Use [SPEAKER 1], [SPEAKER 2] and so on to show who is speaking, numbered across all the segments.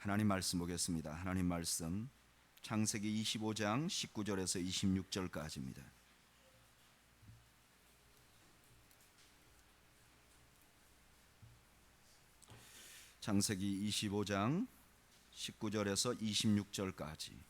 [SPEAKER 1] 하나님 말씀 보겠습니다. 하나님 말씀 창세기 25장 19절에서 26절까지입니다. 창세기 25장 19절에서 26절까지.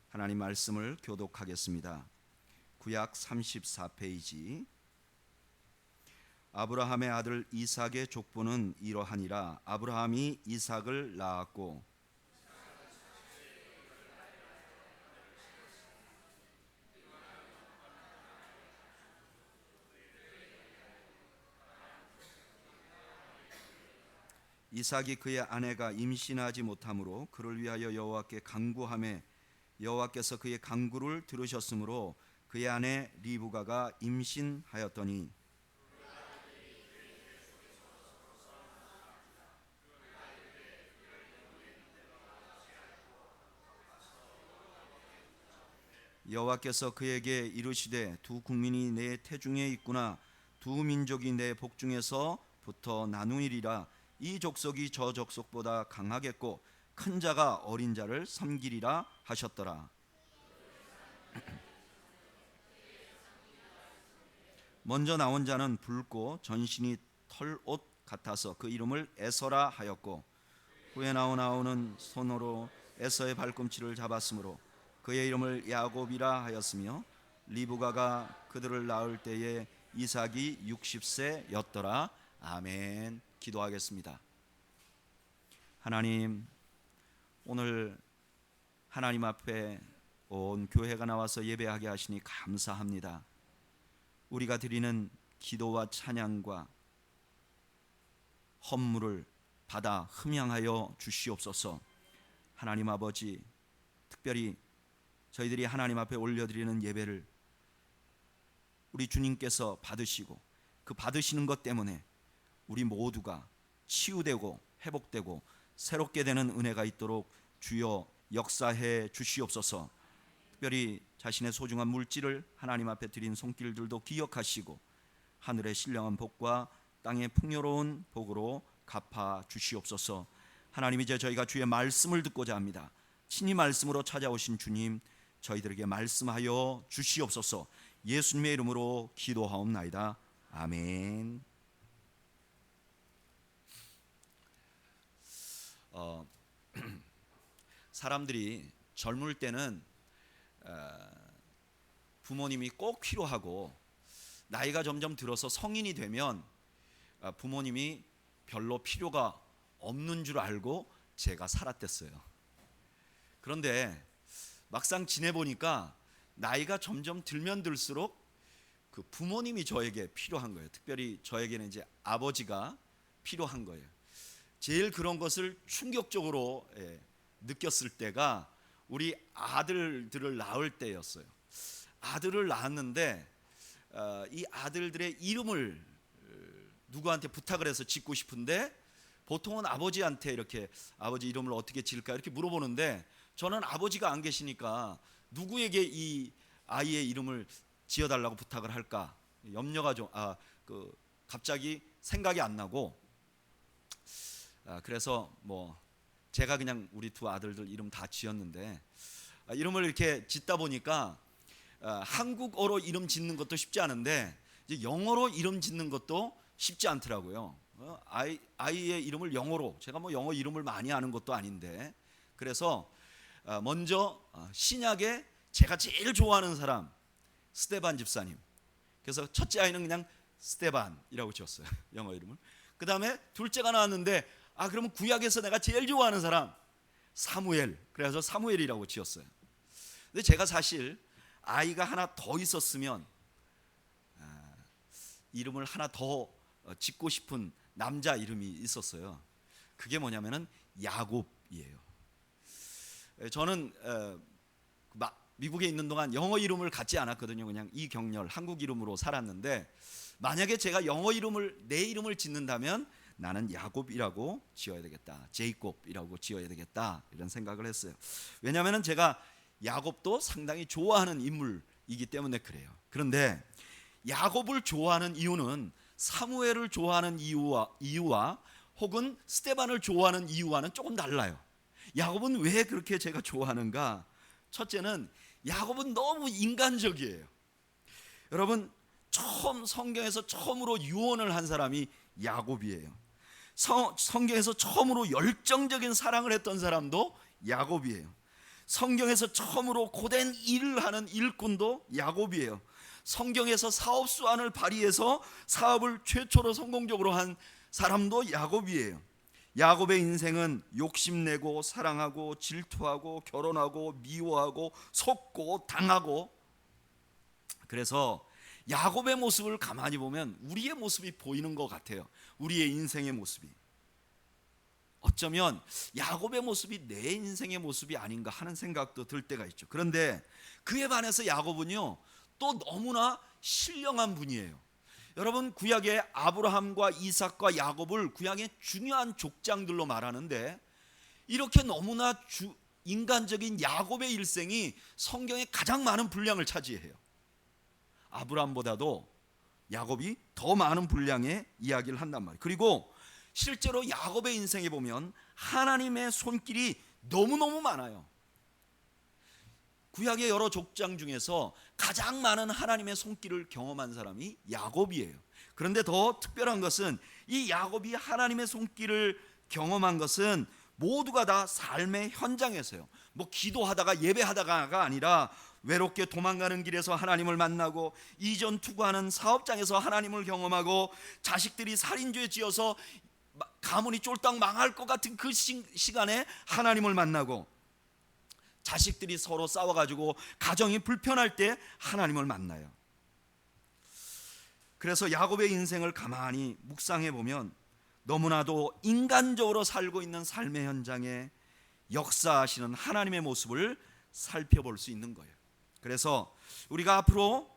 [SPEAKER 1] 하나님 말씀을 교독하겠습니다. 구약 34페이지. 아브라함의 아들 이삭의 족보는 이러하니라. 아브라함이 이삭을 낳았고 이삭이 그의 아내가 임신하지 못하므로 그를 위하여 여호와께 간구하매 여호와께서 그의 간구를 들으셨으므로 그의 아내 리브가가 임신하였더니 여호와께서 그에게 이르시되 두 국민이 내 태중에 있구나. 두 민족이 내 복중에서부터 나누리라. 이 족속이 저 족속보다 강하겠고 큰 자가 어린 자를 섬기리라 하셨더라. 먼저 나온 자는 붉고 전신이 털옷 같아서 그 이름을 에서라 하였고 후에 나온 아우는 손으로 에서의 발꿈치를 잡았으므로 그의 이름을 야곱이라 하였으며 리브가가 그들을 낳을 때에 이삭이 60세였더라. 아멘. 기도하겠습니다. 하나님, 오늘 하나님 앞에 온 교회가 나와서 예배하게 하시니 감사합니다. 우리가 드리는 기도와 찬양과 헌물을 받아 흠양하여 주시옵소서. 하나님 아버지, 특별히 저희들이 하나님 앞에 올려드리는 예배를 우리 주님께서 받으시고 그 받으시는 것 때문에 우리 모두가 치유되고 회복되고 새롭게 되는 은혜가 있도록 주여 역사해 주시옵소서. 특별히 자신의 소중한 물질을 하나님 앞에 드린 손길들도 기억하시고 하늘의 신령한 복과 땅의 풍요로운 복으로 갚아 주시옵소서. 하나님, 이제 저희가 주의 말씀을 듣고자 합니다. 친히 말씀으로 찾아오신 주님, 저희들에게 말씀하여 주시옵소서. 예수님의 이름으로 기도하옵나이다. 아멘. 사람들이 젊을 때는 부모님이 꼭 필요하고 나이가 점점 들어서 성인이 되면 부모님이 별로 필요가 없는 줄 알고 제가 살았댔어요. 그런데 막상 지내보니까 나이가 점점 들면 들수록 그 부모님이 저에게 필요한 거예요. 특별히 저에게는 이제 아버지가 필요한 거예요. 제일 그런 것을 충격적으로 느꼈을 때가 우리 아들들을 낳을 때였어요. 아들을 낳았는데 이 아들들의 이름을 누구한테 부탁을 해서 짓고 싶은데 보통은 아버지한테 이렇게 아버지 이름을 어떻게 지을까 이렇게 물어보는데 저는 아버지가 안 계시니까 누구에게 이 아이의 이름을 지어달라고 부탁을 할까 염려가 좀 갑자기 생각이 안 나고 그래서 제가 그냥 우리 두 아들들 이름 다 지었는데 이름을 이렇게 짓다 보니까 한국어로 이름 짓는 것도 쉽지 않은데 이제 영어로 이름 짓는 것도 쉽지 않더라고요. 아이의 이름을 영어로, 제가 영어 이름을 많이 아는 것도 아닌데, 그래서 먼저 신약에 제가 제일 좋아하는 사람 스테반 집사님. 그래서 첫째 아이는 그냥 스테반이라고 지었어요. 영어 이름을. 그 다음에 둘째가 나왔는데 그러면 구약에서 내가 제일 좋아하는 사람 사무엘. 그래서 사무엘이라고 지었어요. 근데 제가 사실 아이가 하나 더 있었으면 이름을 하나 더 짓고 싶은 남자 이름이 있었어요. 그게 뭐냐면은 야곱이에요. 저는 미국에 있는 동안 영어 이름을 갖지 않았거든요. 그냥 이경렬 한국 이름으로 살았는데 만약에 제가 영어 이름을 내 이름을 짓는다면 나는 야곱이라고 지어야 되겠다, 제이콥이라고 지어야 되겠다, 이런 생각을 했어요. 왜냐하면 제가 야곱도 상당히 좋아하는 인물이기 때문에 그래요. 그런데 야곱을 좋아하는 이유는 사무엘을 좋아하는 이유와 혹은 스데반을 좋아하는 이유와는 조금 달라요. 야곱은 왜 그렇게 제가 좋아하는가? 첫째는 야곱은 너무 인간적이에요. 여러분, 성경에서 처음으로 유언을 한 사람이 야곱이에요. 성경에서 처음으로 열정적인 사랑을 했던 사람도 야곱이에요. 성경에서 처음으로 고된 일을 하는 일꾼도 야곱이에요. 성경에서 사업수완을 발휘해서 사업을 최초로 성공적으로 한 사람도 야곱이에요. 야곱의 인생은 욕심내고 사랑하고 질투하고 결혼하고 미워하고 속고 당하고, 그래서 야곱의 모습을 가만히 보면 우리의 모습이 보이는 것 같아요. 우리의 인생의 모습이. 어쩌면 야곱의 모습이 내 인생의 모습이 아닌가 하는 생각도 들 때가 있죠. 그런데 그에 반해서 야곱은요, 또 너무나 신령한 분이에요. 여러분, 구약의 아브라함과 이삭과 야곱을 구약의 중요한 족장들로 말하는데, 이렇게 너무나 인간적인 야곱의 일생이 성경에 가장 많은 분량을 차지해요. 아브라함보다도 야곱이 더 많은 분량의 이야기를 한단 말이에요. 그리고 실제로 야곱의 인생에 보면 하나님의 손길이 너무너무 많아요. 구약의 여러 족장 중에서 가장 많은 하나님의 손길을 경험한 사람이 야곱이에요. 그런데 더 특별한 것은 이 야곱이 하나님의 손길을 경험한 것은 모두가 다 삶의 현장에서요. 뭐 기도하다가 예배하다가가 아니라 외롭게 도망가는 길에서 하나님을 만나고, 이전 투구하는 사업장에서 하나님을 경험하고, 자식들이 살인죄 지어서 가문이 쫄딱 망할 것 같은 그 시간에 하나님을 만나고, 자식들이 서로 싸워가지고 가정이 불편할 때 하나님을 만나요. 그래서 야곱의 인생을 가만히 묵상해 보면 너무나도 인간적으로 살고 있는 삶의 현장에 역사하시는 하나님의 모습을 살펴볼 수 있는 거예요. 그래서 우리가 앞으로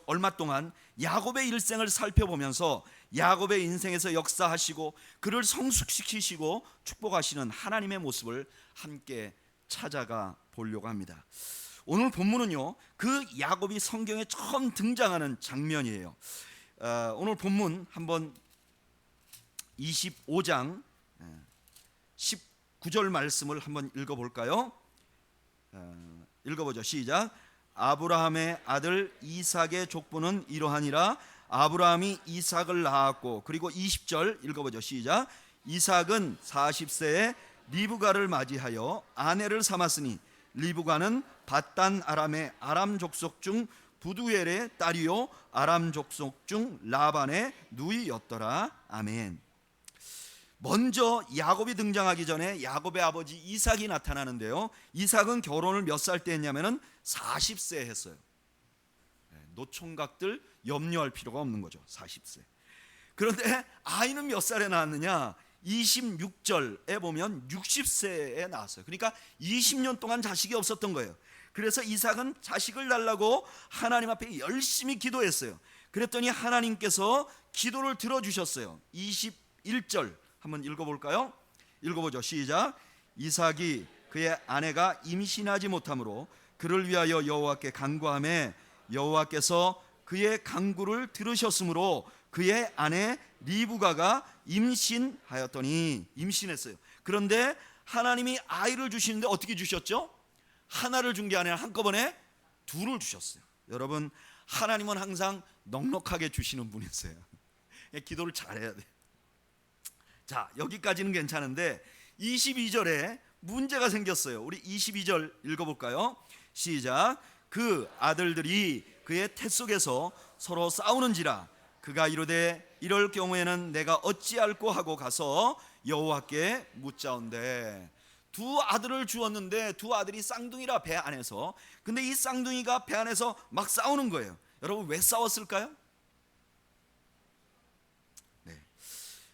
[SPEAKER 1] 얼마 동안 야곱의 일생을 살펴보면서 야곱의 인생에서 역사하시고 그를 성숙시키시고 축복하시는 하나님의 모습을 함께 찾아가 보려고 합니다. 오늘 본문은요, 그 야곱이 성경에 처음 등장하는 장면이에요. 오늘 본문 한번 25장 19절 말씀을 한번 읽어볼까요? 읽어보죠. 시작. 아브라함의 아들 이삭의 족보는 이러하니라. 아브라함이 이삭을 낳았고, 그리고 20절 읽어보죠. 시작. 이삭은 40세에 리브가를 맞이하여 아내를 삼았으니 리브가는 밧단 아람의 아람 족속 중 부두엘의 딸이요 아람 족속 중 라반의 누이였더라. 아멘. 먼저 야곱이 등장하기 전에 야곱의 아버지 이삭이 나타나는데요, 이삭은 결혼을 몇 살 때 했냐면은 40세에 했어요. 노총각들 염려할 필요가 없는 거죠. 40세. 그런데 아이는 몇 살에 낳았느냐? 26절에 보면 60세에 낳았어요. 그러니까 20년 동안 자식이 없었던 거예요. 그래서 이삭은 자식을 달라고 하나님 앞에 열심히 기도했어요. 그랬더니 하나님께서 기도를 들어주셨어요. 21절 한번 읽어볼까요? 읽어보죠. 시작. 이삭이 그의 아내가 임신하지 못하므로 그를 위하여 여호와께 간구하매 여호와께서 그의 간구를 들으셨으므로 그의 아내 리브가가 임신하였더니, 임신했어요. 그런데 하나님이 아이를 주시는데 어떻게 주셨죠? 하나를 준 게 아니라 한꺼번에 둘을 주셨어요. 여러분, 하나님은 항상 넉넉하게 주시는 분이세요. 기도를 잘해야 돼요. 자, 여기까지는 괜찮은데 22절에 문제가 생겼어요. 우리 22절 읽어볼까요? 시작. 그 아들들이 그의 태 속에서 서로 싸우는지라 그가 이르되 이럴 경우에는 내가 어찌할꼬 하고 가서 여호와께 묻자온대. 두 아들을 주었는데 두 아들이 쌍둥이라 배 안에서, 근데 이 쌍둥이가 배 안에서 막 싸우는 거예요. 여러분, 왜 싸웠을까요?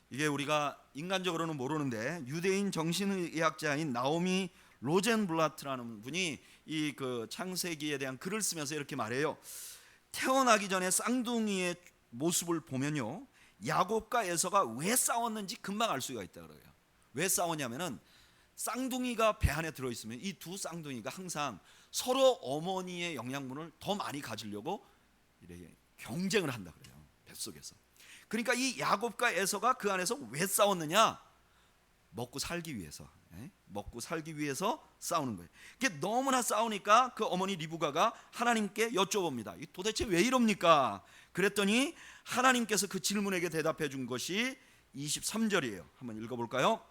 [SPEAKER 1] 이게 우리가 인간적으로는 모르는데 유대인 정신의학자인 나오미 로젠블라트라는 분이 이 그 창세기에 대한 글을 쓰면서 이렇게 말해요. 태어나기 전에 쌍둥이의 모습을 보면요, 야곱과 에서가 왜 싸웠는지 금방 알 수가 있다 그래요. 왜 싸웠냐면은 쌍둥이가 배 안에 들어있으면 이 두 쌍둥이가 항상 서로 어머니의 영양분을 더 많이 가지려고 이렇게 경쟁을 한다 그래요, 뱃속에서. 그러니까 이 야곱과 에서가 그 안에서 왜 싸웠느냐? 먹고 살기 위해서, 먹고 살기 위해서 싸우는 거예요. 이게 너무나 싸우니까 그 어머니 리브가가 하나님께 여쭤봅니다. 도대체 왜 이럽니까? 그랬더니 하나님께서 그 질문에게 대답해 준 것이 23절이에요. 한번 읽어볼까요?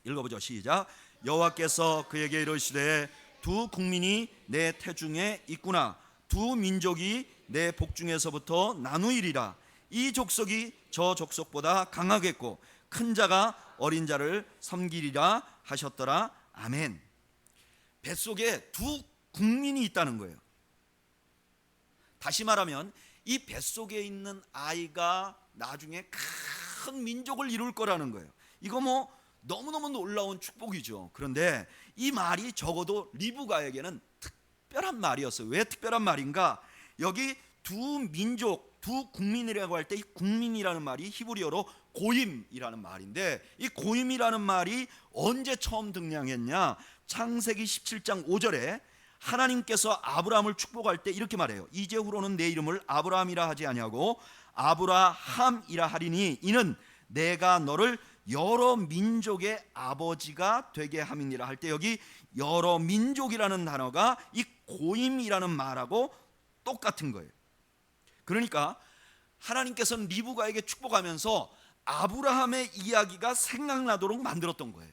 [SPEAKER 1] 읽어보죠. 시작. 여호와께서 그에게 이르시되 두 국민이 내 태중에 있구나. 두 민족이 내 복중에서부터 나누이리라. 이 족속이 저 족속보다 강하겠고 큰 자가 어린 자를 섬기리라 하셨더라. 아멘. 뱃속에 두 국민이 있다는 거예요. 다시 말하면 이 뱃속에 있는 아이가 나중에 큰 민족을 이룰 거라는 거예요. 이거 뭐 너무너무 놀라운 축복이죠. 그런데 이 말이 적어도 리브가에게는 특별한 말이었어요. 왜 특별한 말인가? 여기 두 민족, 두 국민이라고 할 때 이 국민이라는 말이 히브리어로 고임이라는 말인데, 이 고임이라는 말이 언제 처음 등장했냐? 창세기 17장 5절에 하나님께서 아브라함을 축복할 때 이렇게 말해요. 이제후로는 내 이름을 아브라함이라 하지 아니하고 아브라함이라 하리니 이는 내가 너를 여러 민족의 아버지가 되게 함이니라 할 때 여기 여러 민족이라는 단어가 이 고임이라는 말하고 똑같은 거예요. 그러니까 하나님께서는 리브가에게 축복하면서 아브라함의 이야기가 생각나도록 만들었던 거예요.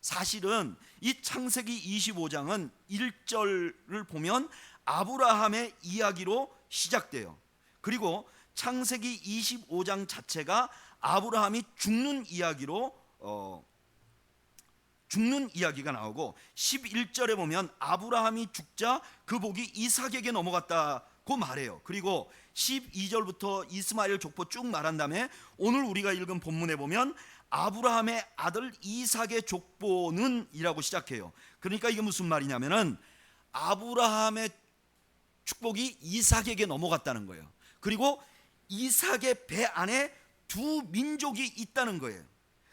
[SPEAKER 1] 사실은 이 창세기 25장은 1절을 보면 아브라함의 이야기로 시작돼요. 그리고 창세기 25장 자체가 아브라함이 죽는 이야기가 나오고 11절에 보면 아브라함이 죽자 그 복이 이삭에게 넘어갔다고 말해요. 그리고 12절부터 이스마엘 족보 쭉 말한 다음에 오늘 우리가 읽은 본문에 보면 아브라함의 아들 이삭의 족보는 이라고 시작해요. 그러니까 이게 무슨 말이냐면은 아브라함의 축복이 이삭에게 넘어갔다는 거예요. 그리고 이삭의 배 안에 두 민족이 있다는 거예요.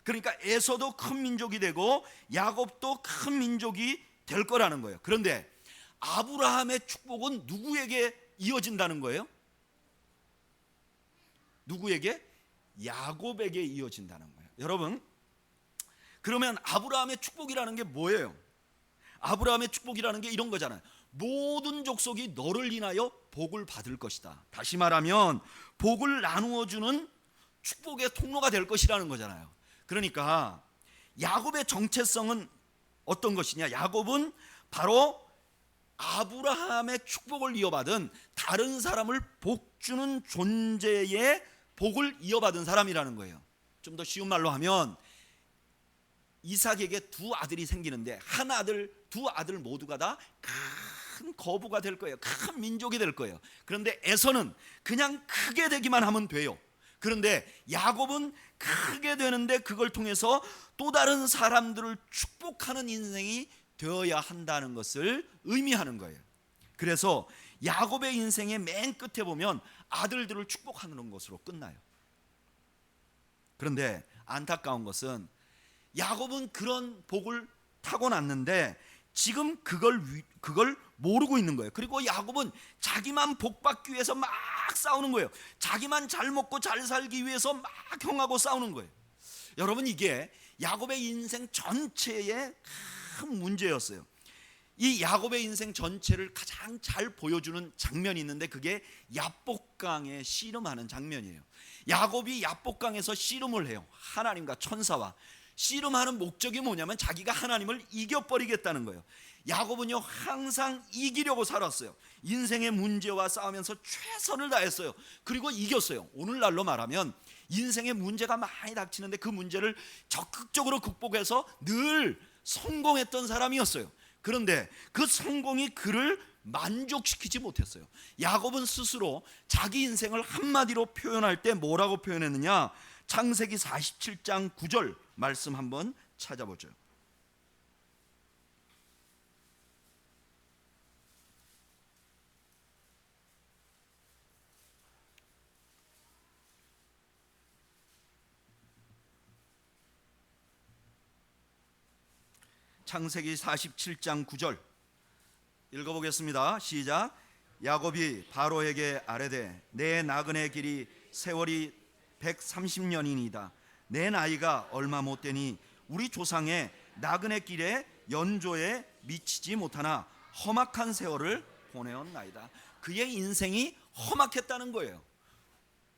[SPEAKER 1] 그러니까 에서도 큰 민족이 되고 야곱도 큰 민족이 될 거라는 거예요. 그런데 아브라함의 축복은 누구에게 이어진다는 거예요? 누구에게? 야곱에게 이어진다는 거예요. 여러분, 그러면 아브라함의 축복이라는 게 뭐예요? 아브라함의 축복이라는 게 이런 거잖아요. 모든 족속이 너를 인하여 복을 받을 것이다. 다시 말하면 복을 나누어 주는 축복의 통로가 될 것이라는 거잖아요. 그러니까 야곱의 정체성은 어떤 것이냐? 야곱은 바로 아브라함의 축복을 이어받은 다른 사람을 복주는 존재의 복을 이어받은 사람이라는 거예요. 좀 더 쉬운 말로 하면 이삭에게 두 아들이 생기는데 두 아들 모두가 다 큰 거부가 될 거예요. 큰 민족이 될 거예요. 그런데 에서는 그냥 크게 되기만 하면 돼요. 그런데 야곱은 크게 되는데 그걸 통해서 또 다른 사람들을 축복하는 인생이 되어야 한다는 것을 의미하는 거예요. 그래서 야곱의 인생의 맨 끝에 보면 아들들을 축복하는 것으로 끝나요. 그런데 안타까운 것은 야곱은 그런 복을 타고났는데 지금 그걸 모르고 있는 거예요. 그리고 야곱은 자기만 복받기 위해서 막 싸우는 거예요. 자기만 잘 먹고 잘 살기 위해서 막 형하고 싸우는 거예요. 여러분, 이게 야곱의 인생 전체의 큰 문제였어요. 이 야곱의 인생 전체를 가장 잘 보여주는 장면이 있는데 그게 야복강에 씨름하는 장면이에요. 야곱이 야복강에서 씨름을 해요. 하나님과 천사와. 씨름하는 목적이 뭐냐면 자기가 하나님을 이겨버리겠다는 거예요. 야곱은요 항상 이기려고 살았어요. 인생의 문제와 싸우면서 최선을 다했어요. 그리고 이겼어요. 오늘날로 말하면 인생의 문제가 많이 닥치는데 그 문제를 적극적으로 극복해서 늘 성공했던 사람이었어요. 그런데 그 성공이 그를 만족시키지 못했어요. 야곱은 스스로 자기 인생을 한마디로 표현할 때 뭐라고 표현했느냐? 창세기 47장 9절 말씀 한번 찾아보죠. 창세기 47장 9절 읽어보겠습니다. 시작. 야곱이 바로에게 아뢰되 내 나그네 길이 세월이 130년이니이다. 내 나이가 얼마 못되니 우리 조상의 나그네 길에 연조에 미치지 못하나 험악한 세월을 보내었나이다. 그의 인생이 험악했다는 거예요.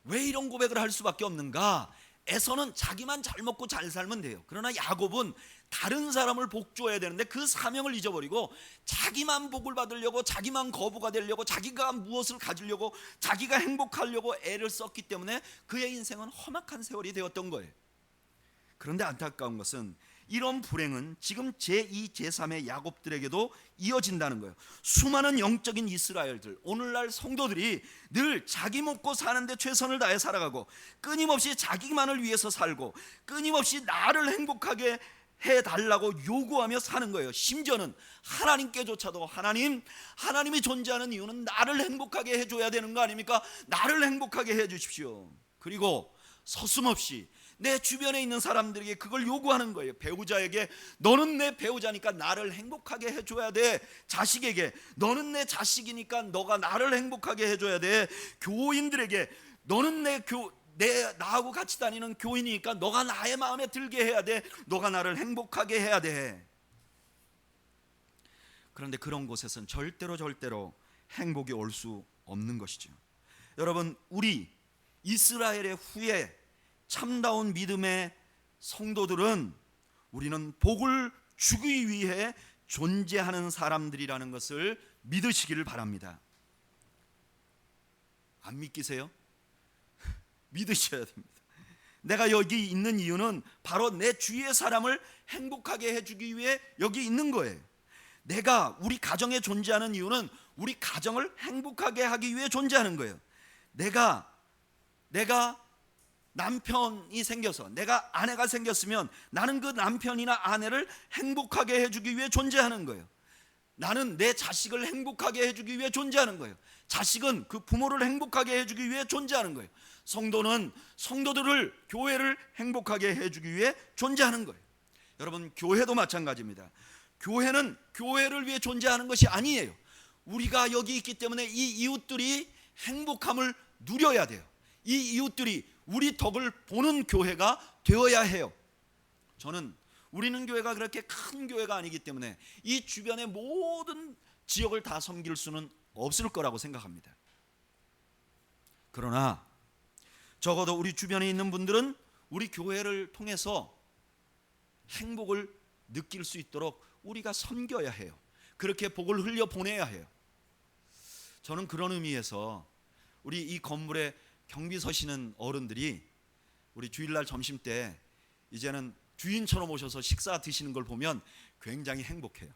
[SPEAKER 1] 왜 이런 고백을 할 수밖에 없는가? 에서는 자기만 잘 먹고 잘 살면 돼요. 그러나 야곱은 다른 사람을 복 줘야 되는데 그 사명을 잊어버리고 자기만 복을 받으려고, 자기만 거부가 되려고, 자기가 무엇을 가지려고, 자기가 행복하려고 애를 썼기 때문에 그의 인생은 험악한 세월이 되었던 거예요. 그런데 안타까운 것은 이런 불행은 지금 제2, 제3의 야곱들에게도 이어진다는 거예요. 수많은 영적인 이스라엘들, 오늘날 성도들이 늘 자기 먹고 사는데 최선을 다해 살아가고 끊임없이 자기만을 위해서 살고 끊임없이 나를 행복하게 해달라고 요구하며 사는 거예요. 심지어는 하나님께조차도 하나님이 존재하는 이유는 나를 행복하게 해줘야 되는 거 아닙니까? 나를 행복하게 해주십시오. 그리고 서슴없이 내 주변에 있는 사람들에게 그걸 요구하는 거예요. 배우자에게 너는 내 배우자니까 나를 행복하게 해줘야 돼. 자식에게 너는 내 자식이니까 너가 나를 행복하게 해줘야 돼. 교인들에게 너는 나하고 같이 다니는 교인이니까 너가 나의 마음에 들게 해야 돼. 너가 나를 행복하게 해야 돼. 그런데 그런 곳에선 절대로 행복이 올 수 없는 것이죠. 여러분, 우리 이스라엘의 후예 참다운 믿음의 성도들은 우리는 복을 주기 위해 존재하는 사람들이라는 것을 믿으시기를 바랍니다. 안 믿기세요? 믿으셔야 됩니다. 내가 여기 있는 이유는 바로 내 주위의 사람을 행복하게 해주기 위해 여기 있는 거예요. 내가 우리 가정에 존재하는 이유는 우리 가정을 행복하게 하기 위해 존재하는 거예요. 내가 남편이 생겨서, 내가 아내가 생겼으면 나는 그 남편이나 아내를 행복하게 해주기 위해 존재하는 거예요. 나는 내 자식을 행복하게 해주기 위해 존재하는 거예요. 자식은 그 부모를 행복하게 해주기 위해 존재하는 거예요. 성도는 성도들을, 교회를 행복하게 해주기 위해 존재하는 거예요. 여러분, 교회도 마찬가지입니다. 교회는 교회를 위해 존재하는 것이 아니에요. 우리가 여기 있기 때문에 이 이웃들이 행복함을 누려야 돼요. 이 이웃들이 우리 덕을 보는 교회가 되어야 해요. 저는 우리는 교회가 그렇게 큰 교회가 아니기 때문에 이 주변의 모든 지역을 다 섬길 수는 없을 거라고 생각합니다. 그러나 적어도 우리 주변에 있는 분들은 우리 교회를 통해서 행복을 느낄 수 있도록 우리가 섬겨야 해요. 그렇게 복을 흘려 보내야 해요. 저는 그런 의미에서 우리 이 건물에 경비 서시는 어른들이 우리 주일날 점심 때 이제는 주인처럼 오셔서 식사 드시는 걸 보면 굉장히 행복해요.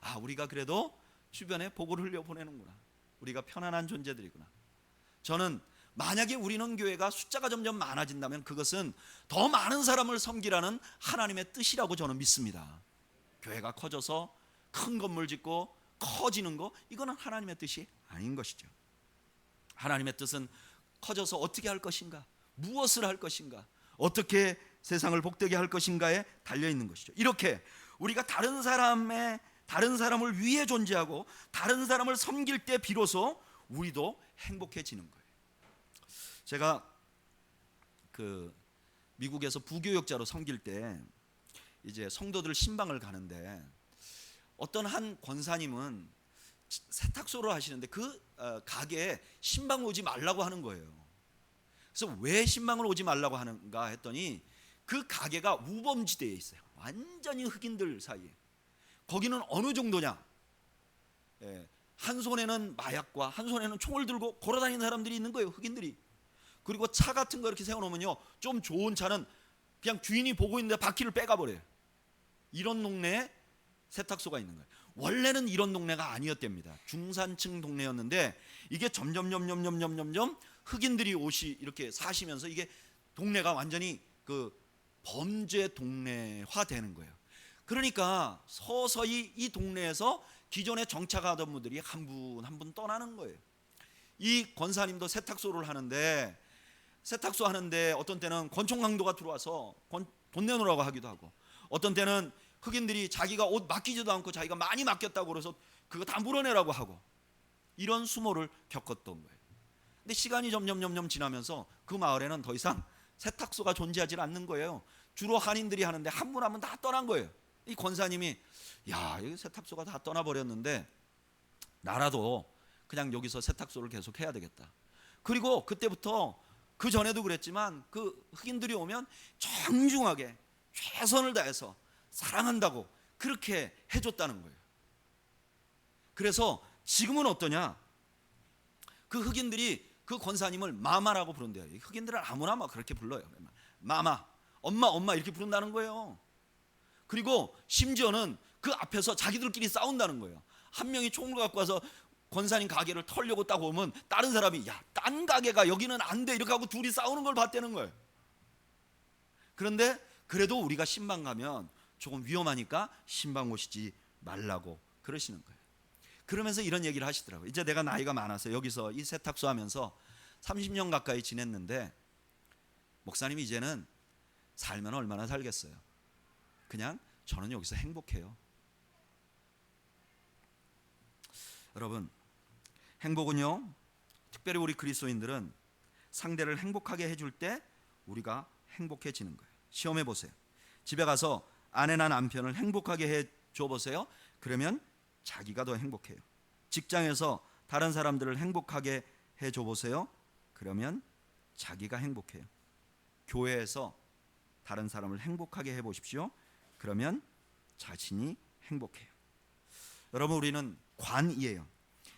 [SPEAKER 1] 아, 우리가 그래도 주변에 복을 흘려 보내는구나. 우리가 편안한 존재들이구나. 저는 만약에 우리는 교회가 숫자가 점점 많아진다면 그것은 더 많은 사람을 섬기라는 하나님의 뜻이라고 저는 믿습니다. 교회가 커져서 큰 건물 짓고 커지는 거, 이거는 하나님의 뜻이 아닌 것이죠. 하나님의 뜻은 커져서 어떻게 할 것인가, 무엇을 할 것인가, 어떻게 세상을 복되게 할 것인가에 달려 있는 것이죠. 이렇게 우리가 다른 사람을 위해 존재하고 다른 사람을 섬길 때 비로소 우리도 행복해지는 거예요. 제가 미국에서 부교역자로 섬길 때 이제 성도들 신방을 가는데 어떤 한 권사님은 세탁소를 하시는데 그 가게에 신방 오지 말라고 하는 거예요. 그래서 왜 신방을 오지 말라고 하는가 했더니 그 가게가 우범지대에 있어요. 완전히 흑인들 사이에. 거기는 어느 정도냐, 한 손에는 마약과 한 손에는 총을 들고 걸어다니는 사람들이 있는 거예요. 흑인들이. 그리고 차 같은 거 이렇게 세워놓으면요, 좀 좋은 차는 그냥 주인이 보고 있는데 바퀴를 빼가버려요. 이런 동네에 세탁소가 있는 거예요. 원래는 이런 동네가 아니었답니다. 중산층 동네였는데 이게 점점 흑인들이 이렇게 사시면서 이게 동네가 완전히 범죄 동네화 되는 거예요. 그러니까 서서히 이 동네에서 기존에 정착하던 분들이 한 분 한 분 떠나는 거예요. 이 권사님도 세탁소를 하는데 어떤 때는 권총 강도가 들어와서 돈 내놓으라고 하기도 하고, 어떤 때는 흑인들이 자기가 옷 맡기지도 않고 자기가 많이 맡겼다고 그래서 그거 다 물어내라고 하고, 이런 수모를 겪었던 거예요. 근데 시간이 점점 지나면서 그 마을에는 더 이상 세탁소가 존재하지 않는 거예요. 주로 한인들이 하는데 한 분 한 분 다 떠난 거예요. 이 권사님이 야, 여기 세탁소가 다 떠나버렸는데 나라도 그냥 여기서 세탁소를 계속 해야 되겠다. 그리고 그때부터, 그 전에도 그랬지만 그 흑인들이 오면 정중하게 최선을 다해서 사랑한다고 그렇게 해줬다는 거예요. 그래서 지금은 어떠냐, 그 흑인들이 그 권사님을 마마라고 부른대요. 흑인들은 아무나 막 그렇게 불러요. 마마, 엄마 이렇게 부른다는 거예요. 그리고 심지어는 그 앞에서 자기들끼리 싸운다는 거예요. 한 명이 총을 갖고 와서 권사님 가게를 털려고 딱 오면 다른 사람이 야, 딴 가게가 여기는 안 돼 이렇게 하고 둘이 싸우는 걸 봤다는 거예요. 그런데 그래도 우리가 신방 가면 조금 위험하니까 신방 오시지 말라고 그러시는 거예요. 그러면서 이런 얘기를 하시더라고요. 이제 내가 나이가 많아서 여기서 이 세탁소 하면서 30년 가까이 지냈는데, 목사님이 이제는 살면 얼마나 살겠어요. 그냥 저는 여기서 행복해요. 여러분, 행복은요, 특별히 우리 그리스도인들은 상대를 행복하게 해줄 때 우리가 행복해지는 거예요. 시험해 보세요. 집에 가서 아내나 남편을 행복하게 해줘 보세요. 그러면 자기가 더 행복해요. 직장에서 다른 사람들을 행복하게 해줘 보세요. 그러면 자기가 행복해요. 교회에서 다른 사람을 행복하게 해보십시오. 그러면 자신이 행복해요. 여러분, 우리는 관이에요.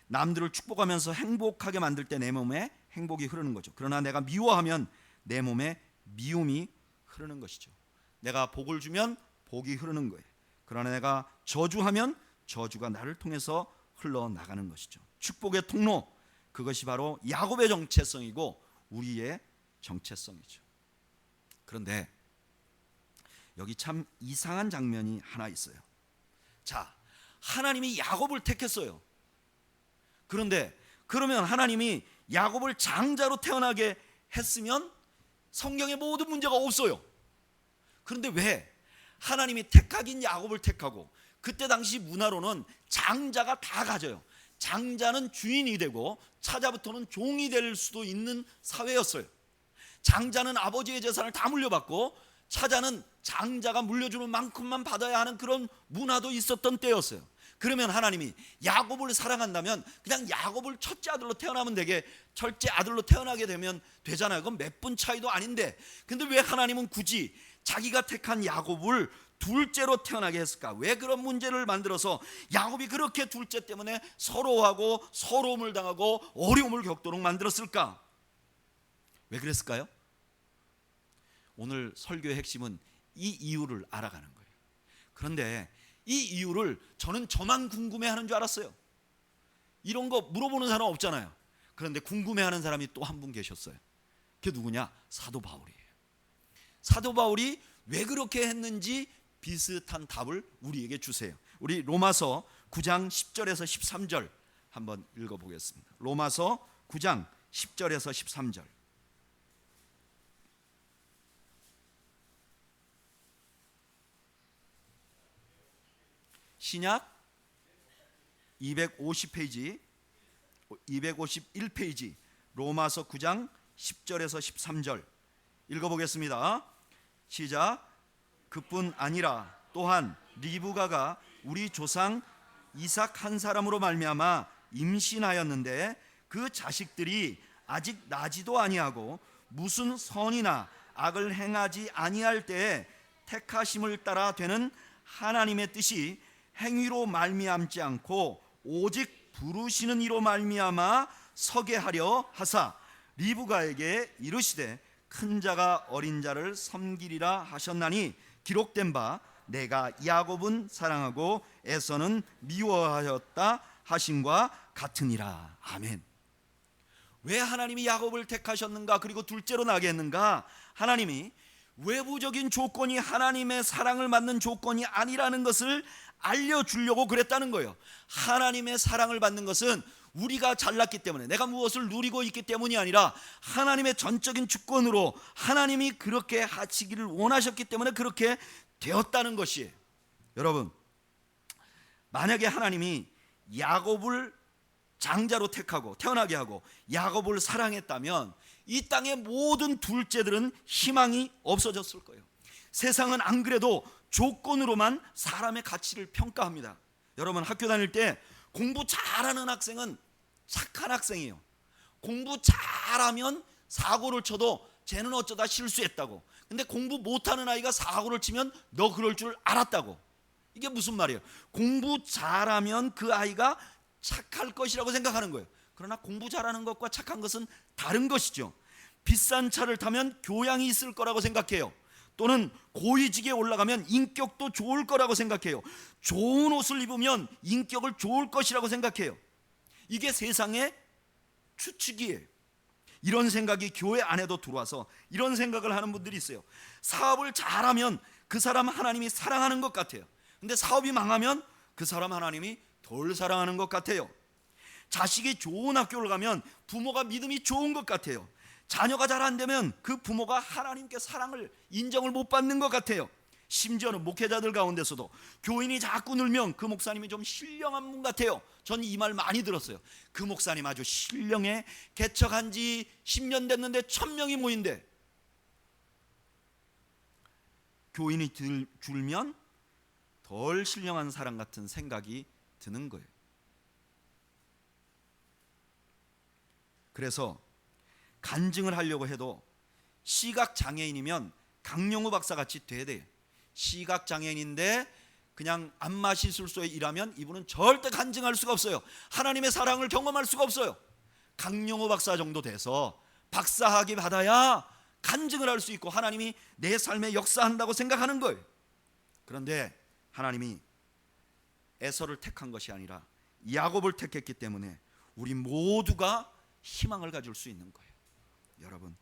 [SPEAKER 1] 남들을 축복하면서 행복하게 만들 때 내 몸에 행복이 흐르는 거죠. 그러나 내가 미워하면 내 몸에 미움이 흐르는 것이죠. 내가 복을 주면 복이 흐르는 거예요. 그러나 내가 저주하면 저주가 나를 통해서 흘러나가는 것이죠. 축복의 통로, 그것이 바로 야곱의 정체성이고 우리의 정체성이죠. 그런데 여기 참 이상한 장면이 하나 있어요. 자, 하나님이 야곱을 택했어요. 그런데 그러면 하나님이 야곱을 장자로 태어나게 했으면 성경에 모든 문제가 없어요. 그런데 왜 하나님이 택하긴 야곱을 택하고, 그때 당시 문화로는 장자가 다 가져요. 장자는 주인이 되고 차자부터는 종이 될 수도 있는 사회였어요. 장자는 아버지의 재산을 다 물려받고 차자는 장자가 물려주는 만큼만 받아야 하는 그런 문화도 있었던 때였어요. 그러면 하나님이 야곱을 사랑한다면 그냥 야곱을 첫째 아들로 태어나면 되게, 첫째 아들로 태어나게 되면 되잖아요. 그건 몇 분 차이도 아닌데, 근데 왜 하나님은 굳이 자기가 택한 야곱을 둘째로 태어나게 했을까? 왜 그런 문제를 만들어서 야곱이 그렇게 둘째 때문에 서러워하고 서러움을 당하고 어려움을 겪도록 만들었을까? 왜 그랬을까요? 오늘 설교의 핵심은 이 이유를 알아가는 거예요. 그런데 이 이유를 저는 저만 궁금해하는 줄 알았어요. 이런 거 물어보는 사람 없잖아요. 그런데 궁금해하는 사람이 또 한 분 계셨어요. 그게 누구냐? 사도 바울이에요. 사도 바울이 왜 그렇게 했는지 비슷한 답을 우리에게 주세요. 우리 로마서 9장 10절에서 13절 한번 읽어보겠습니다. 로마서 9장 10절에서 13절. 신약 250페이지, 251페이지, 로마서 9장 10절에서 13절 읽어보겠습니다. 시작. 그뿐 아니라 또한 리브가가 우리 조상 이삭 한 사람으로 말미암아 임신하였는데 그 자식들이 아직 나지도 아니하고 무슨 선이나 악을 행하지 아니할 때에 택하심을 따라 되는 하나님의 뜻이 행위로 말미암지 않고 오직 부르시는 이로 말미암아 서게 하려 하사 리브가에게 이르시되 큰 자가 어린 자를 섬기리라 하셨나니 기록된 바 내가 야곱은 사랑하고 에서는 미워하였다 하심과 같으니라. 아멘. 왜 하나님이 야곱을 택하셨는가? 그리고 둘째로 나게 했는가? 하나님이 외부적인 조건이 하나님의 사랑을 받는 조건이 아니라는 것을 알려주려고 그랬다는 거예요. 하나님의 사랑을 받는 것은 우리가 잘났기 때문에, 내가 무엇을 누리고 있기 때문이 아니라 하나님의 전적인 주권으로 하나님이 그렇게 하시기를 원하셨기 때문에 그렇게 되었다는 것이에요. 여러분, 만약에 하나님이 야곱을 장자로 택하고 태어나게 하고 야곱을 사랑했다면 이 땅의 모든 둘째들은 희망이 없어졌을 거예요. 세상은 안 그래도 조건으로만 사람의 가치를 평가합니다. 여러분, 학교 다닐 때 공부 잘하는 학생은 착한 학생이에요. 공부 잘하면 사고를 쳐도 쟤는 어쩌다 실수했다고. 근데 공부 못하는 아이가 사고를 치면 너 그럴 줄 알았다고. 이게 무슨 말이에요? 공부 잘하면 그 아이가 착할 것이라고 생각하는 거예요. 그러나 공부 잘하는 것과 착한 것은 다른 것이죠. 비싼 차를 타면 교양이 있을 거라고 생각해요. 또는 고위직에 올라가면 인격도 좋을 거라고 생각해요. 좋은 옷을 입으면 인격을 좋을 것이라고 생각해요. 이게 세상의 추측이에요. 이런 생각이 교회 안에도 들어와서 이런 생각을 하는 분들이 있어요. 사업을 잘하면 그 사람 하나님이 사랑하는 것 같아요. 근데 사업이 망하면 그 사람 하나님이 덜 사랑하는 것 같아요. 자식이 좋은 학교를 가면 부모가 믿음이 좋은 것 같아요. 자녀가 잘 안 되면 그 부모가 하나님께 사랑을 인정을 못 받는 것 같아요. 심지어는 목회자들 가운데서도 교인이 자꾸 늘면 그 목사님이 좀 신령한 분 같아요. 전 이 말 많이 들었어요. 그 목사님 아주 신령해. 개척한 지 10년 됐는데 1000명이 모인대. 교인이 줄면 덜 신령한 사람 같은 생각이 드는 거예요. 그래서 간증을 하려고 해도 시각장애인이면 강용우 박사같이 돼야 돼요. 시각장애인인데 그냥 안마시술소에 일하면 이분은 절대 간증할 수가 없어요. 하나님의 사랑을 경험할 수가 없어요. 강용우 박사 정도 돼서 박사학위 받아야 간증을 할 수 있고 하나님이 내 삶에 역사한다고 생각하는 거예요. 그런데 하나님이 에서를 택한 것이 아니라 야곱을 택했기 때문에 우리 모두가 희망을 가질 수 있는 거예요. 여러분,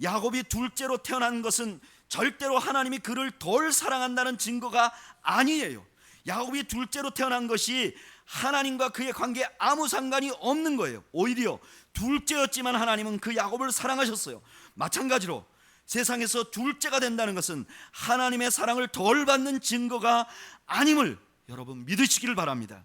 [SPEAKER 1] 야곱이 둘째로 태어난 것은 절대로 하나님이 그를 덜 사랑한다는 증거가 아니에요. 야곱이 둘째로 태어난 것이 하나님과 그의 관계에 아무 상관이 없는 거예요. 오히려 둘째였지만 하나님은 그 야곱을 사랑하셨어요. 마찬가지로 세상에서 둘째가 된다는 것은 하나님의 사랑을 덜 받는 증거가 아님을 여러분 믿으시기를 바랍니다.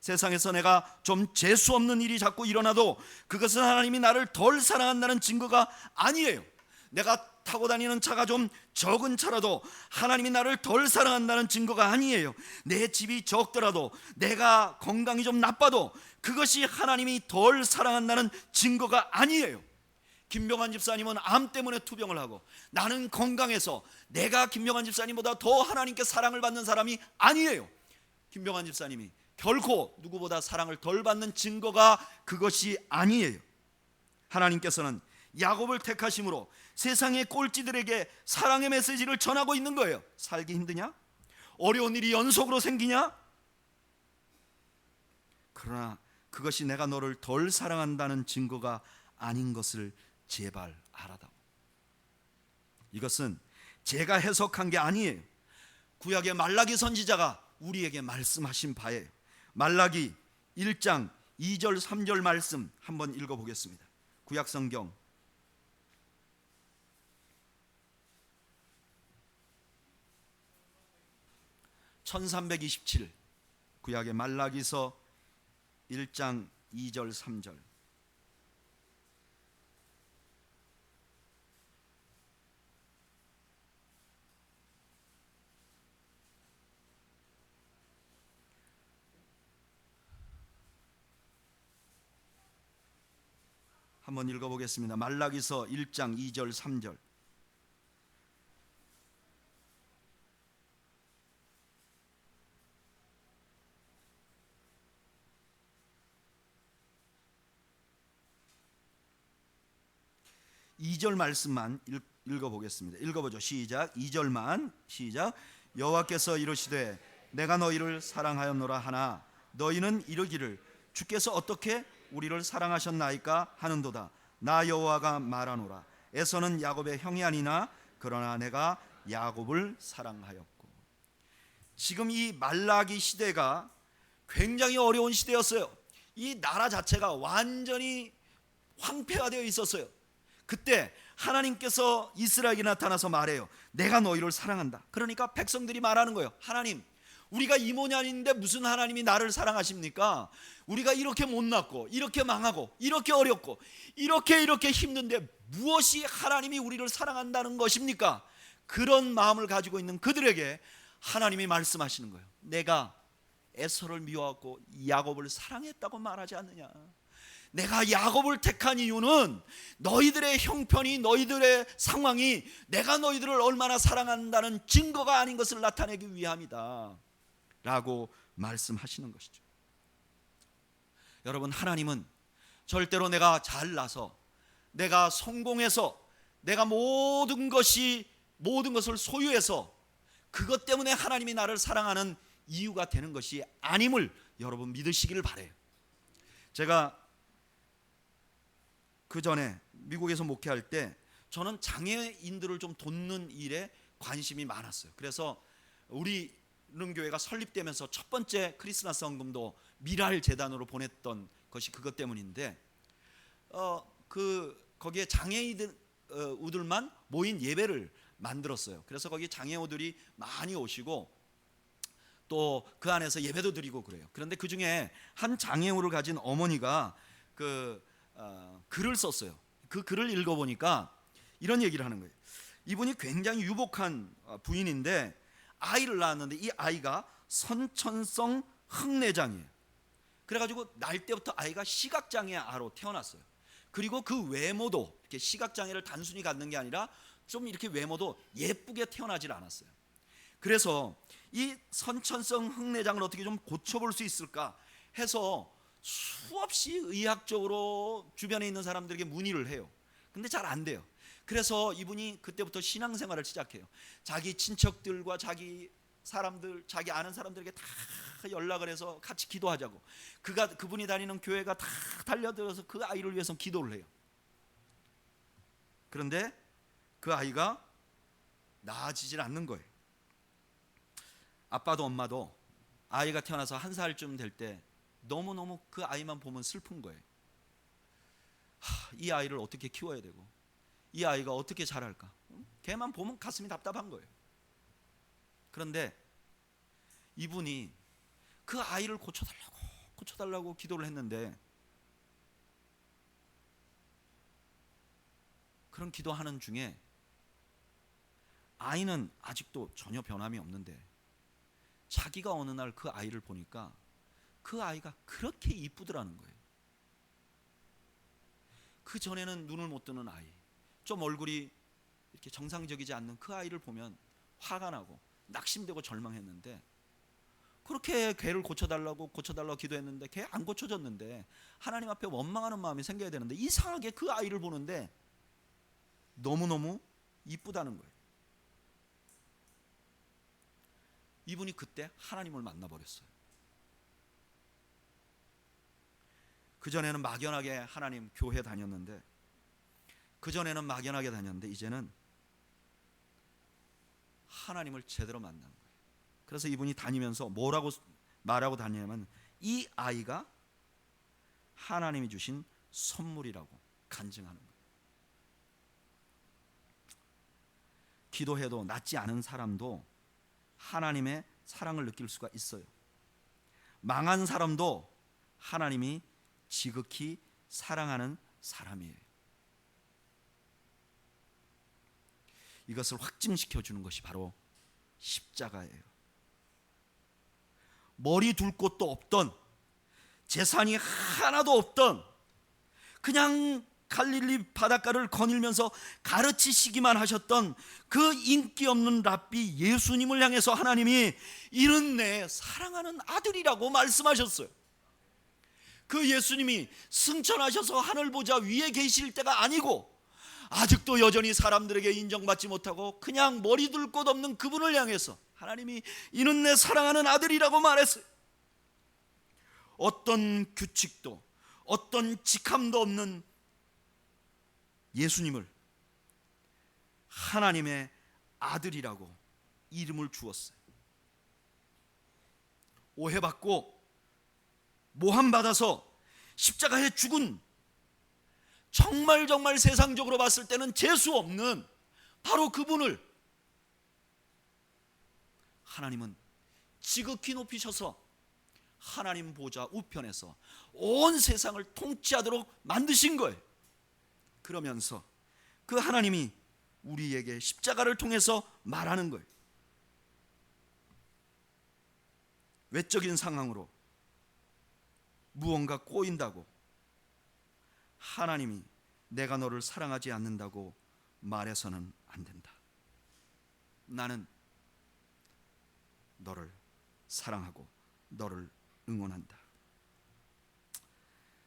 [SPEAKER 1] 세상에서 내가 좀 재수 없는 일이 자꾸 일어나도 그것은 하나님이 나를 덜 사랑한다는 증거가 아니에요. 내가 타고 다니는 차가 좀 적은 차라도 하나님이 나를 덜 사랑한다는 증거가 아니에요. 내 집이 적더라도 내가 건강이 좀 나빠도 그것이 하나님이 덜 사랑한다는 증거가 아니에요. 김병환 집사님은 암 때문에 투병을 하고 나는 건강해서 내가 김병환 집사님보다 더 하나님께 사랑을 받는 사람이 아니에요. 김병환 집사님이 결코 누구보다 사랑을 덜 받는 증거가 그것이 아니에요. 하나님께서는 야곱을 택하심으로 세상의 꼴찌들에게 사랑의 메시지를 전하고 있는 거예요. 살기 힘드냐? 어려운 일이 연속으로 생기냐? 그러나 그것이 내가 너를 덜 사랑한다는 증거가 아닌 것을 제발 알아다오. 이것은 제가 해석한 게 아니에요. 구약의 말라기 선지자가 우리에게 말씀하신 바예요. 말라기 1장 2절 3절 말씀 한번 읽어보겠습니다. 구약성경 1327 구약의 말라기서 1장 2절 3절. 한번 읽어보겠습니다. 말라기서 1장 2절 3절. 이 절 말씀만 읽어보겠습니다. 읽어보죠. 시작. 2절만 시작. 여호와께서 이르시되 내가 너희를 사랑하였노라 하나 너희는 이르기를 주께서 어떻게 우리를 사랑하셨나이까 하는도다. 나 여호와가 말하노라. 에서는 야곱의 형이 아니나 그러나 내가 야곱을 사랑하였고. 지금 이 말라기 시대가 굉장히 어려운 시대였어요. 이 나라 자체가 완전히 황폐가 되어 있었어요. 그때 하나님께서 이스라엘에게 나타나서 말해요. 내가 너희를 사랑한다. 그러니까 백성들이 말하는 거예요. 하나님, 우리가 이모년인데 무슨 하나님이 나를 사랑하십니까? 우리가 이렇게 못났고 이렇게 망하고 이렇게 어렵고 이렇게 힘든데 무엇이 하나님이 우리를 사랑한다는 것입니까? 그런 마음을 가지고 있는 그들에게 하나님이 말씀하시는 거예요. 내가 에서를 미워하고 야곱을 사랑했다고 말하지 않느냐. 내가 야곱을 택한 이유는 너희들의 형편이, 너희들의 상황이 내가 너희들을 얼마나 사랑한다는 증거가 아닌 것을 나타내기 위함이다 라고 말씀하시는 것이죠. 여러분, 하나님은 절대로 내가 잘나서, 내가 성공해서, 내가 모든 것을 소유해서 그것 때문에 하나님이 나를 사랑하는 이유가 되는 것이 아님을 여러분 믿으시기를 바라요. 제가 그 전에 미국에서 목회할 때 저는 장애인들을 좀 돕는 일에 관심이 많았어요. 그래서 우리 릉교회가 설립되면서 첫 번째 크리스마스 헌금도 미랄 재단으로 보냈던 것이 그것 때문인데, 거기에 장애인들만 모인 예배를 만들었어요. 그래서 거기 장애우들이 많이 오시고 또 그 안에서 예배도 드리고 그래요. 그런데 그 중에 한 장애우를 가진 어머니가 글을 썼어요. 그 글을 읽어보니까 이런 얘기를 하는 거예요. 이분이 굉장히 유복한 부인인데 아이를 낳았는데 이 아이가 선천성 흑내장이에요. 그래가지고 날 때부터 아이가 시각장애아로 태어났어요. 그리고 그 외모도 이렇게 시각장애를 단순히 갖는 게 아니라 좀 이렇게 외모도 예쁘게 태어나질 않았어요. 그래서 이 선천성 흑내장을 어떻게 좀 고쳐볼 수 있을까 해서 수없이 의학적으로 주변에 있는 사람들에게 문의를 해요. 근데 잘 안 돼요. 그래서 이분이 그때부터 신앙생활을 시작해요. 자기 친척들과 자기 아는 사람들에게 다 연락을 해서 같이 기도하자고. 그분이 다니는 교회가 다 달려들어서 그 아이를 위해서 기도를 해요. 그런데 그 아이가 나아지질 않는 거예요. 아빠도 엄마도 아이가 태어나서 1살쯤 될 때 너무너무 그 아이만 보면 슬픈 거예요. 이 아이를 어떻게 키워야 되고 이 아이가 어떻게 자랄까? 걔만 보면 가슴이 답답한 거예요. 그런데 이분이 그 아이를 고쳐달라고 기도를 했는데, 그런 기도하는 중에 아이는 아직도 전혀 변함이 없는데 자기가 어느 날 그 아이를 보니까 그 아이가 그렇게 이쁘더라는 거예요. 그 전에는 눈을 못 뜨는 아이, 좀 얼굴이 이렇게 정상적이지 않는 그 아이를 보면 화가 나고 낙심되고 절망했는데, 그렇게 걔를 고쳐달라고 기도했는데 걔 안 고쳐졌는데 하나님 앞에 원망하는 마음이 생겨야 되는데 이상하게 그 아이를 보는데 너무너무 이쁘다는 거예요. 이분이 그때 하나님을 만나버렸어요. 그전에는 막연하게 하나님 교회 다녔는데, 이제는 하나님을 제대로 만난 거예요. 그래서 이분이 다니면서 뭐라고 말하고 다니냐면 이 아이가 하나님이 주신 선물이라고 간증하는 거예요. 기도해도 낫지 않은 사람도 하나님의 사랑을 느낄 수가 있어요. 망한 사람도 하나님이 지극히 사랑하는 사람이에요. 이것을 확증시켜 주는 것이 바로 십자가예요. 머리 둘 곳도 없던, 재산이 하나도 없던, 그냥 갈릴리 바닷가를 거닐면서 가르치시기만 하셨던 그 인기 없는 랍비 예수님을 향해서 하나님이 이는 내 사랑하는 아들이라고 말씀하셨어요. 그 예수님이 승천하셔서 하늘 보좌 위에 계실 때가 아니고 아직도 여전히 사람들에게 인정받지 못하고 그냥 머리 둘 곳 없는 그분을 향해서 하나님이 이는 내 사랑하는 아들이라고 말했어요. 어떤 규칙도 어떤 직함도 없는 예수님을 하나님의 아들이라고 이름을 주었어요. 오해받고 모함받아서 십자가에 죽은, 정말 세상적으로 봤을 때는 재수 없는 바로 그분을 하나님은 지극히 높이셔서 하나님 보좌 우편에서 온 세상을 통치하도록 만드신 거예요. 그러면서 그 하나님이 우리에게 십자가를 통해서 말하는 거예요. 외적인 상황으로 무언가 꼬인다고 하나님이 내가 너를 사랑하지 않는다고 말해서는 안 된다. 나는 너를 사랑하고 너를 응원한다.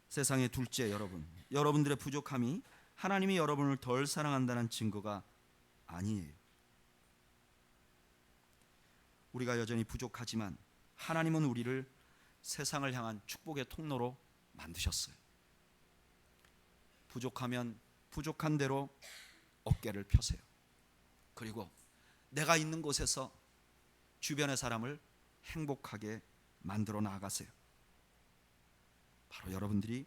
[SPEAKER 1] 세상의 둘째 여러분, 여러분들의 부족함이 하나님이 여러분을 덜 사랑한다는 증거가 아니에요. 우리가 여전히 부족하지만 하나님은 우리를 세상을 향한 축복의 통로로 만드셨어요. 부족하면 부족한 대로 어깨를 펴세요. 그리고 내가 있는 곳에서 주변의 사람을 행복하게 만들어 나가세요. 바로 여러분들이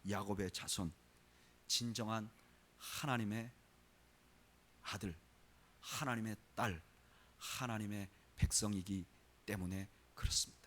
[SPEAKER 1] 야곱의 자손, 진정한 하나님의 아들, 하나님의 딸, 하나님의 백성이기 때문에 그렇습니다.